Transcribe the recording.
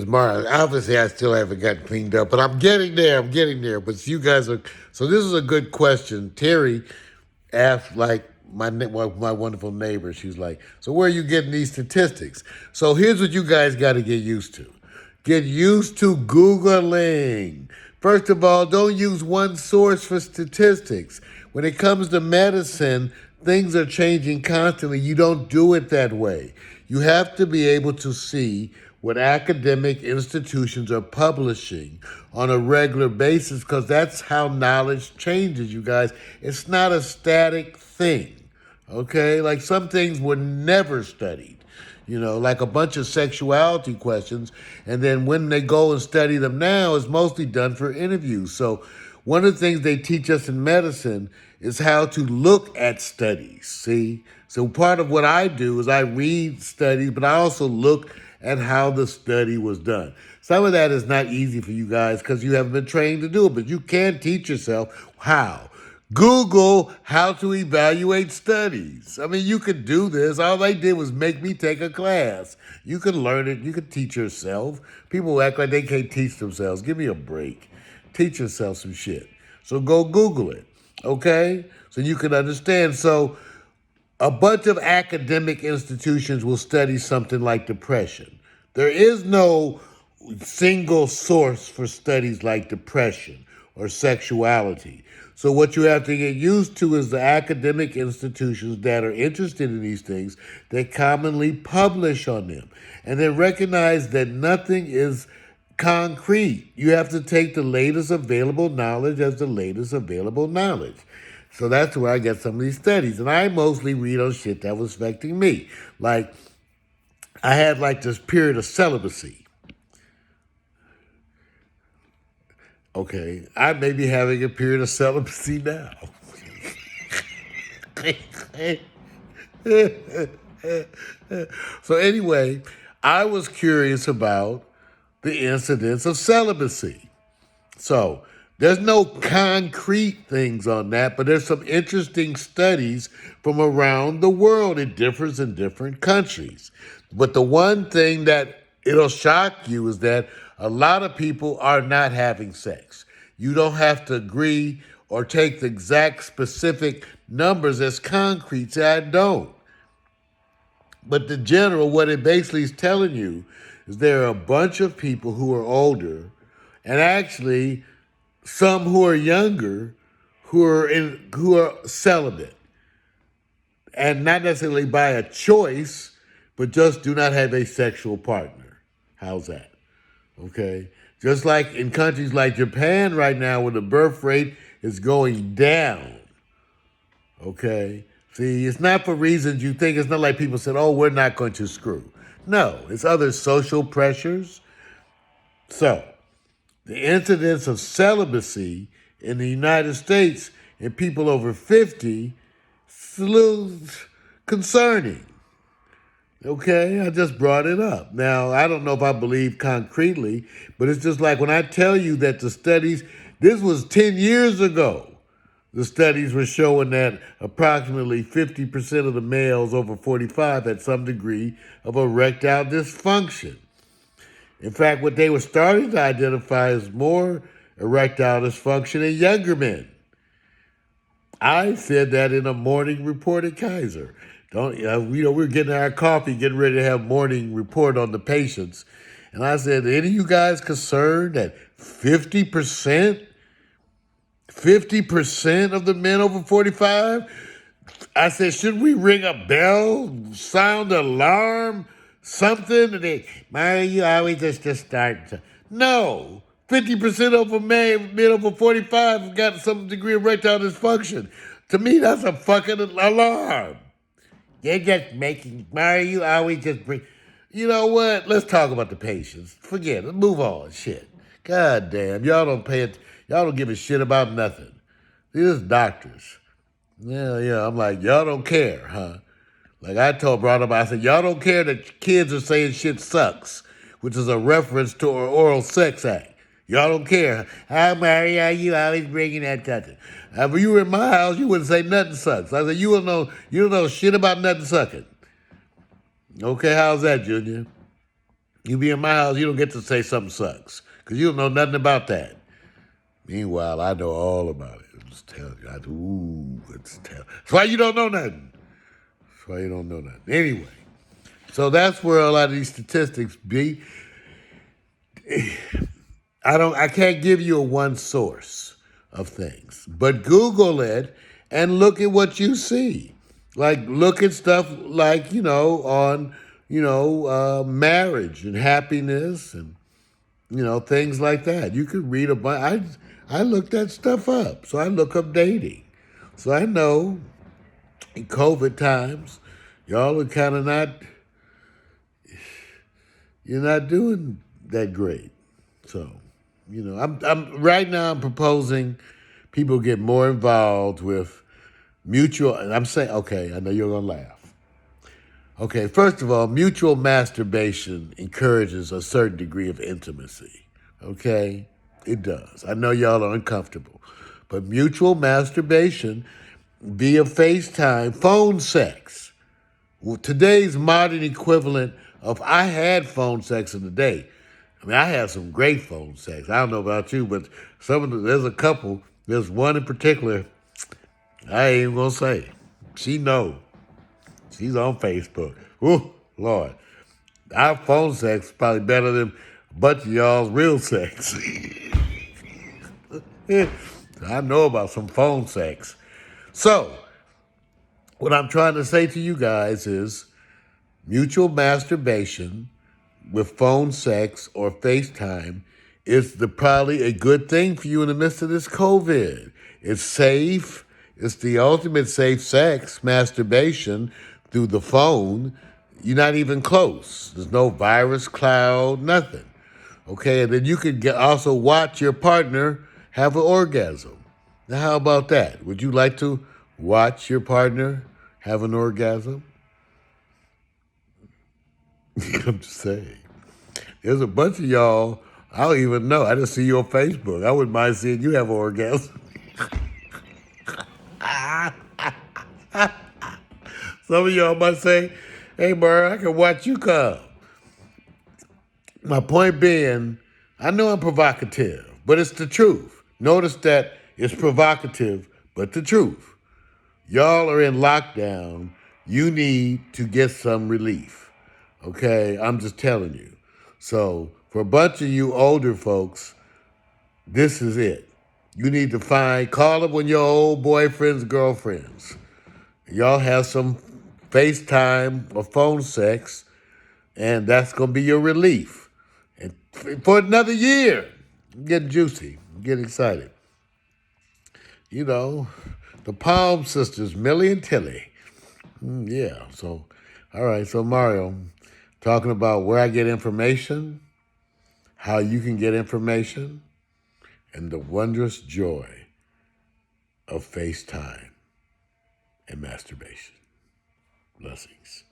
Because Mara, obviously I still haven't gotten cleaned up, but I'm getting there. I'm getting there. But you guys are. So this is a good question. Terry asked, like my wonderful neighbor. She's like, "So where are you getting these statistics?" So here's what you guys got to get used to. Get used to Googling. First of all, don't use one source for statistics. When it comes to medicine, things are changing constantly. You don't do it that way. You have to be able to see what academic institutions are publishing on a regular basis because that's how knowledge changes, you guys. It's not a static thing, okay? Like some things were never studied, like a bunch of sexuality questions. And then when they go and study them now, it's mostly done for interviews. So one of the things they teach us in medicine is how to look at studies, see? So part of what I do is I read studies, but I also look at how the study was done. Some of that is not easy for you guys because you haven't been trained to do it, but you can teach yourself how. Google how to evaluate studies. I mean, you could do this. All they did was make me take a class. You could learn it. You could teach yourself. People act like they can't teach themselves. Give me a break. Teach yourself some shit. So go Google it, okay? So you can understand. So a bunch of academic institutions will study something like depression. There is no single source for studies like depression or sexuality. So what you have to get used to is the academic institutions that are interested in these things that commonly publish on them. And then recognize that nothing is concrete. You have to take the latest available knowledge as the latest available knowledge. So that's where I get some of these studies. And I mostly read on shit that was affecting me. Like, I had like this period of celibacy. Okay, I may be having a period of celibacy now. So anyway, I was curious about the incidence of celibacy. So there's no concrete things on that, but there's some interesting studies from around the world. It differs in different countries. But the one thing that it'll shock you is that a lot of people are not having sex. You don't have to agree or take the exact specific numbers as concrete. Say, I don't. But the general, what it basically is telling you is there are a bunch of people who are older and actually some who are younger who are celibate. And not necessarily by a choice, but just do not have a sexual partner. How's that? Okay? Just like in countries like Japan right now where the birth rate is going down. Okay? See, it's not for reasons you think. It's not like people said, oh, we're not going to screw. No, it's other social pressures. So, the incidence of celibacy in the United States in people over 50 is a little concerning. Okay, I just brought it up. Now, I don't know if I believe concretely, but it's just like when I tell you that the studies, this was 10 years ago. The studies were showing that approximately 50% of the males over 45 had some degree of erectile dysfunction. In fact, what they were starting to identify is more erectile dysfunction in younger men. I said that in a morning report at Kaiser. We're getting our coffee, getting ready to have morning report on the patients. And I said, any of you guys concerned that 50% of the men over 45? I said, should we ring a bell, sound an alarm, something? And they, Mario, you always just start. No, 50% of men over 45 have got some degree of erectile dysfunction. To me, that's a fucking alarm. They're just making, Mario, you always just bring. You know what? Let's talk about the patients. Forget it. Move on. Shit. God damn. Y'all don't give a shit about nothing. These are doctors. Yeah. I'm like, y'all don't care, huh? Like brought up, I said, y'all don't care that kids are saying shit sucks, which is a reference to our Oral Sex Act. Y'all don't care. How, Mario, you always bringing that touching. If you were in my house, you wouldn't say nothing sucks. I said, you don't know shit about nothing sucking. Okay, how's that, Junior? You be in my house, you don't get to say something sucks because you don't know nothing about that. Meanwhile, I know all about it. I'm just telling you. That's why you don't know nothing. That's why you don't know nothing. Anyway, so that's where a lot of these statistics be. I can't give you a one source of things, but Google it and look at what you see. Like look at stuff like on marriage and happiness and things like that. You could read a bunch. I looked that stuff up, so I look up dating, so I know in COVID times, y'all are kind of not. You're not doing that great, so. I'm right now. I'm proposing people get more involved with mutual. And I'm saying, okay, I know you're gonna laugh. Okay, first of all, mutual masturbation encourages a certain degree of intimacy. Okay, it does. I know y'all are uncomfortable, but mutual masturbation via FaceTime, phone sex. Well, today's modern equivalent of I had phone sex in the day. I mean, I had some great phone sex. I don't know about you, but there's a couple. There's one in particular. I ain't even gonna say. She know. She's on Facebook. Ooh, Lord, our phone sex is probably better than a bunch of y'all's real sex. I know about some phone sex. So, what I'm trying to say to you guys is mutual masturbation with phone sex or FaceTime is probably a good thing for you in the midst of this COVID. It's safe. It's the ultimate safe sex, masturbation through the phone. You're not even close. There's no virus cloud, nothing. Okay, and then you could also watch your partner have an orgasm. Now, how about that? Would you like to watch your partner have an orgasm? I'm just saying. There's a bunch of y'all, I don't even know. I just see you on Facebook. I wouldn't mind seeing you have an orgasm. Some of y'all might say, hey, bro, I can watch you come. My point being, I know I'm provocative, but it's the truth. Notice that it's provocative, but the truth. Y'all are in lockdown. You need to get some relief. Okay? I'm just telling you. So, for a bunch of you older folks, this is it. You need to call up one of your old boyfriends, girlfriends. Y'all have some FaceTime or phone sex, and that's going to be your relief. And for another year, I'm getting juicy. I'm getting excited. The Palm sisters, Millie and Tilly. Yeah, so, all right, so Mario, talking about where I get information, how you can get information, and the wondrous joy of FaceTime and masturbation. Blessings.